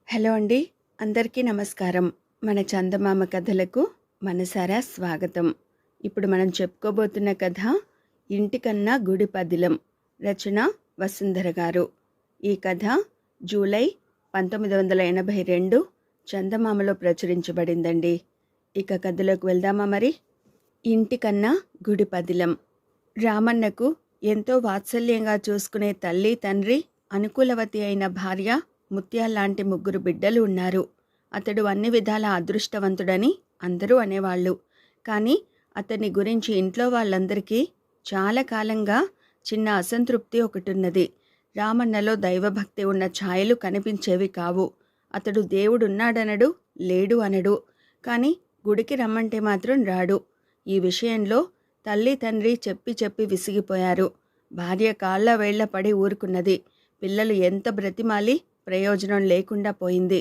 Hello అండి. అందరికీ నమస్కారం. మన చందమామ కథలకు మనసారా స్వాగతం. ఇప్పుడు మనం చెప్పుకోబోతున్న కథ ఇంటికన్నా గుడి పదిలం. రచన వసుంధర గారు. ఈ కథ జూలై 1982 చందమామలో ప్రచురించబడిందండి. ఇక కథలోకి వెళ్దామా మరి? ఇంటికన్నా గుడి పదిలం. రామన్నకు ఎంతో వాత్సల్యంగా చూసుకునే తల్లి, తండ్రి, అనుకూలవతి అయిన భార్య, ముత్యాల్లాంటి 3 బిడ్డలు ఉన్నారు. అతడు అన్ని విధాల అదృష్టవంతుడని అందరూ అనేవాళ్ళు. కానీ అతని గురించి ఇంట్లో వాళ్ళందరికీ చాలా కాలంగా చిన్న అసంతృప్తి ఒకటున్నది. రామన్నలో దైవభక్తి ఉన్న ఛాయలు కనిపించేవి కావు. అతడు దేవుడున్నాడనడు, లేడు అనడు. కానీ గుడికి రమ్మంటే మాత్రం రాడు. ఈ విషయంలో తల్లి, తండ్రి చెప్పి చెప్పి విసిగిపోయారు. భార్య కాళ్ళ వేళ్ల పడి ఊరుకున్నది. పిల్లలు ఎంత బ్రతిమాలి ప్రయోజనం లేకుండా పోయింది.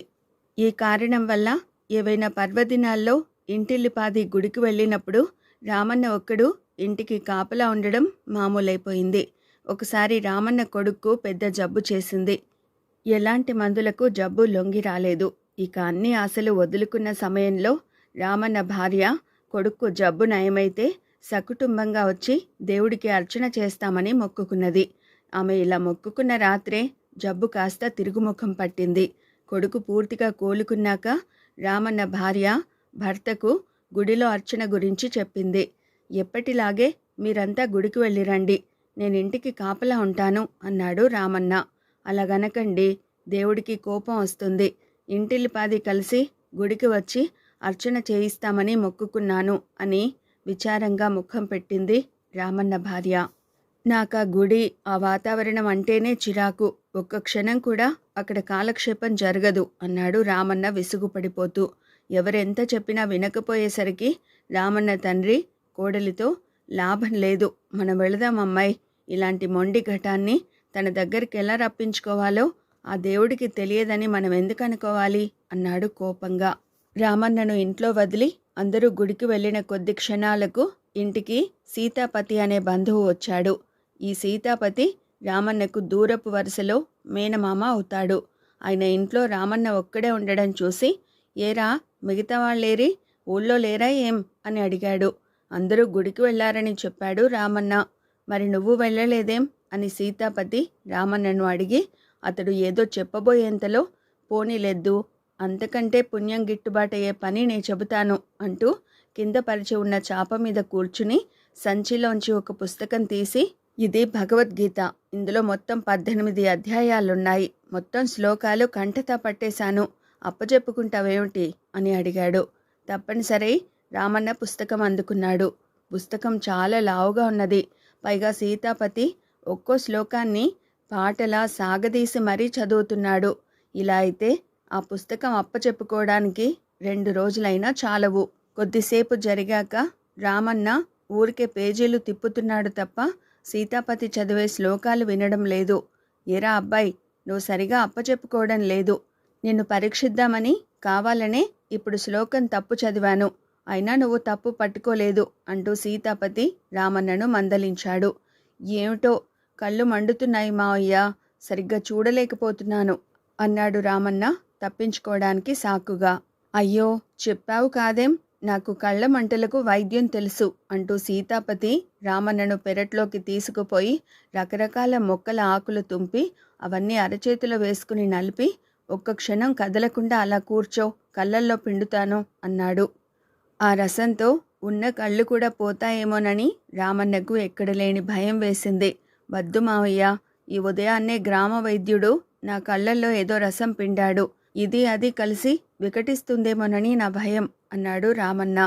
ఈ కారణం వల్ల ఏవైనా పర్వదినాల్లో ఇంటిల్లిపాది గుడికి వెళ్ళినప్పుడు రామన్న ఒక్కడు ఇంటికి కాపలా ఉండడం మామూలైపోయింది. ఒకసారి రామన్న కొడుక్కు పెద్ద జబ్బు చేసింది. ఎలాంటి మందులకు జబ్బు లొంగి రాలేదు. ఇక అన్ని ఆశలు వదులుకున్న సమయంలో రామన్న భార్య కొడుక్కు జబ్బు నయమైతే సకుటుంబంగా వచ్చి దేవుడికి అర్చన చేస్తామని మొక్కుకున్నది. ఆమె ఇలా మొక్కుకున్న రాత్రే జబ్బు కాస్త తిరుగుముఖం పట్టింది. కొడుకు పూర్తిగా కోలుకున్నాక రామన్న భార్య భర్తకు గుడిలో అర్చన గురించి చెప్పింది. ఎప్పటిలాగే మీరంతా గుడికి వెళ్ళిరండి, నేను ఇంటికి కాపలా ఉంటాను అన్నాడు రామన్న. అలాగనకండి, దేవుడికి కోపం వస్తుంది. ఇంటిల్లిపాది కలిసి గుడికి వచ్చి అర్చన చేయిస్తామని మొక్కుకున్నాను అని విచారంగా ముఖం పెట్టింది రామన్న భార్య. నాకా గుడి, ఆ వాతావరణం అంటేనే చిరాకు. ఒక్క క్షణం కూడా అక్కడ కాలక్షేపం జరగదు అన్నాడు రామన్న విసుగుపడిపోతూ. ఎవరెంత చెప్పినా వినకపోయేసరికి రామన్న తండ్రి కోడలితో, లాభం లేదు, మనం వెళదాం అమ్మాయి. ఇలాంటి మొండి ఘటాన్ని తన దగ్గరికి ఎలా రప్పించుకోవాలో ఆ దేవుడికి తెలియదని మనం ఎందుకు అనుకోవాలి అన్నాడు కోపంగా. రామన్నను ఇంట్లో వదిలి అందరూ గుడికి వెళ్ళిన కొద్ది క్షణాలకు ఇంటికి సీతాపతి అనే బంధువు వచ్చాడు. ఈ సీతాపతి రామన్నకు దూరపు వరుసలో మేనమామ అవుతాడు. ఆయన ఇంట్లో రామన్న ఒక్కడే ఉండడం చూసి, ఏరా మిగతా వాళ్ళేరి, ఊళ్ళో లేరా ఏం అని అడిగాడు. అందరూ గుడికి వెళ్ళారని చెప్పాడు రామన్న. మరి నువ్వు వెళ్ళలేదేం అని సీతాపతి రామన్నను అడిగి, అతడు ఏదో చెప్పబోయేంతలో, పోనీలెద్దు, అంతకంటే పుణ్యం గిట్టుబాటయ్యే పని నే చెబుతాను అంటూ కింద పరిచి ఉన్న చాప మీద కూర్చుని సంచిలోంచి ఒక పుస్తకం తీసి, ఇది భగవద్గీత, ఇందులో మొత్తం 18 అధ్యాయాలున్నాయి, మొత్తం శ్లోకాలు కంఠతా పట్టేశాను, అప్పచెప్పుకుంటావేమిటి అని అడిగాడు. తప్పనిసరి రామన్న పుస్తకం అందుకున్నాడు. పుస్తకం చాలా లావుగా ఉన్నది. పైగా సీతాపతి ఒక్కో శ్లోకాన్ని పాటలా సాగదీసి మరీ చదువుతున్నాడు. ఇలా అయితే ఆ పుస్తకం అప్పచెప్పుకోవడానికి 2 రోజులైనా చాలవు. కొద్దిసేపు జరిగాక రామన్న ఊరికే పేజీలు తిప్పుతున్నాడు తప్ప సీతాపతి చదివే శ్లోకాలు వినడం లేదు. ఏరా అబ్బాయి, నువ్వు సరిగా అప్పచెప్పుకోవడం లేదు. నిన్ను పరీక్షిద్దామని కావాలనే ఇప్పుడు శ్లోకం తప్పు చదివాను, అయినా నువ్వు తప్పు పట్టుకోలేదు అంటూ సీతాపతి రామన్నను మందలించాడు. ఏమిటో కళ్ళు మండుతున్నాయి మావయ్య, సరిగ్గా చూడలేకపోతున్నాను అన్నాడు రామన్న తప్పించుకోవడానికి సాకుగా. అయ్యో చెప్పావు కాదేం, నాకు కళ్ళ మంటలకు వైద్యం తెలుసు అంటూ సీతాపతి రామన్నను పెరట్లోకి తీసుకుపోయి రకరకాల మొక్కల ఆకులు తుంపి అవన్నీ అరచేతిలో వేసుకుని నలిపి, ఒక్క క్షణం కదలకుండా అలా కూర్చో, కళ్ళల్లో పిండుతాను అన్నాడు. ఆ రసంతో ఉన్న కళ్ళు కూడా పోతాయేమోనని రామన్నకు ఎక్కడలేని భయం వేసింది. వద్దు మావయ్య, ఈ ఉదయాన్నే గ్రామ వైద్యుడు నా కళ్ళల్లో ఏదో రసం పిండాడు, ఇది అది కలిసి వికటిస్తుందేమోనని నా భయం అన్నాడు రామన్న.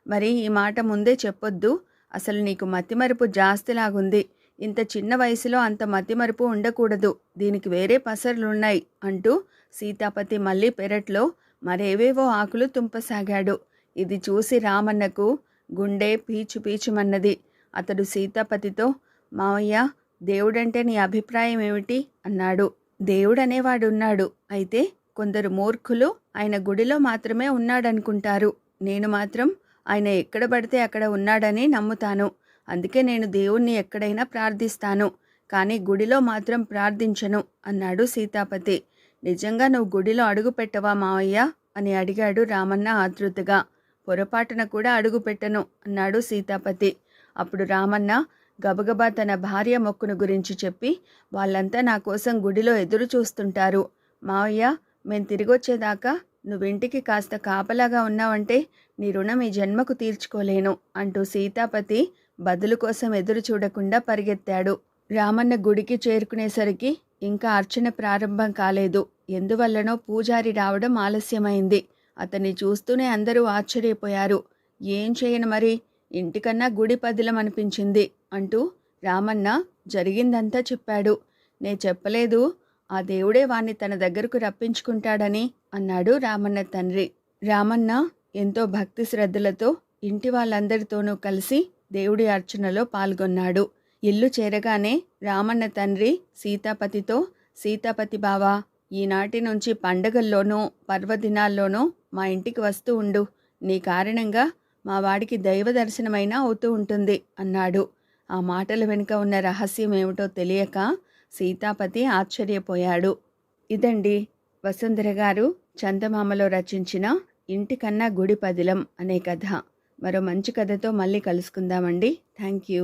మరి ఈ మాట ముందే చెప్పొద్దు, అసలు నీకు మతిమరుపు జాస్తిలాగుంది, ఇంత చిన్న వయసులో అంత మతిమరుపు ఉండకూడదు, దీనికి వేరే పసర్లున్నాయి అంటూ సీతాపతి మళ్ళీ పెరట్లో మరేవేవో ఆకులు తుంపసాగాడు. ఇది చూసి రామన్నకు గుండె పీచు పీచుమన్నది. అతడు సీతాపతితో, మావయ్య, దేవుడంటే నీ అభిప్రాయం ఏమిటి అన్నాడు. దేవుడనేవాడున్నాడు, అయితే కొందరు మూర్ఖులు ఆయన గుడిలో మాత్రమే ఉన్నాడనుకుంటారు. నేను మాత్రం ఆయన ఎక్కడ పడితే అక్కడ ఉన్నాడని నమ్ముతాను. అందుకే నేను దేవుణ్ణి ఎక్కడైనా ప్రార్థిస్తాను, కానీ గుడిలో మాత్రం ప్రార్థించను అన్నాడు సీతాపతి. నిజంగా నువ్వు గుడిలో అడుగు పెట్టవా మావయ్య అని అడిగాడు రామన్న ఆతృతగా. పొరపాటున కూడా అడుగు పెట్టను అన్నాడు సీతాపతి. అప్పుడు రామన్న గబగబా తన భార్య మొక్కును గురించి చెప్పి, వాళ్ళంతా నా కోసం గుడిలో ఎదురు చూస్తుంటారు. మావయ్య, మేం తిరిగొచ్చేదాకా నువ్వింటికి కాస్త కాపలాగా ఉన్నావంటే నీ రుణం ఈ జన్మకు తీర్చుకోలేను అంటూ సీతాపతి బదులు కోసం ఎదురు చూడకుండా పరిగెత్తాడు. రామన్న గుడికి చేరుకునేసరికి ఇంకా అర్చన ప్రారంభం కాలేదు. ఎందువల్లనో పూజారి రావడం ఆలస్యమైంది. అతన్ని చూస్తూనే అందరూ ఆశ్చర్యపోయారు. ఏం చేయను మరి, ఇంటికన్నా గుడి పదిలం అనిపించింది అంటూ రామన్న జరిగిందంతా చెప్పాడు. నే చెప్పలేదు, ఆ దేవుడే వాణ్ణి తన దగ్గరకు రప్పించుకుంటాడని అన్నాడు రామన్న తండ్రి. రామన్న ఎంతో భక్తి శ్రద్ధలతో ఇంటి వాళ్ళందరితోనూ కలిసి దేవుడి అర్చనలో పాల్గొన్నాడు. ఇల్లు చేరగానే రామన్న తండ్రి సీతాపతితో, సీతాపతి బావా, ఈనాటి నుంచి పండగల్లోనూ పర్వదినాల్లోనూ మా ఇంటికి వస్తూ ఉండు. నీ కారణంగా మా వాడికి దైవ దర్శనమైనా అవుతూ ఉంటుంది అన్నాడు. ఆ మాటల వెనుక ఉన్న రహస్యం ఏమిటో తెలియక సీతాపతి ఆశ్చర్యపోయాడు. ఇదండి వసుంధర గారు చందమామలో రచించిన ఇంటికన్నా గుడి పదిలం అనే కథ. మరో మంచి కథతో మళ్ళీ కలుసుకుందామండి. Thank you.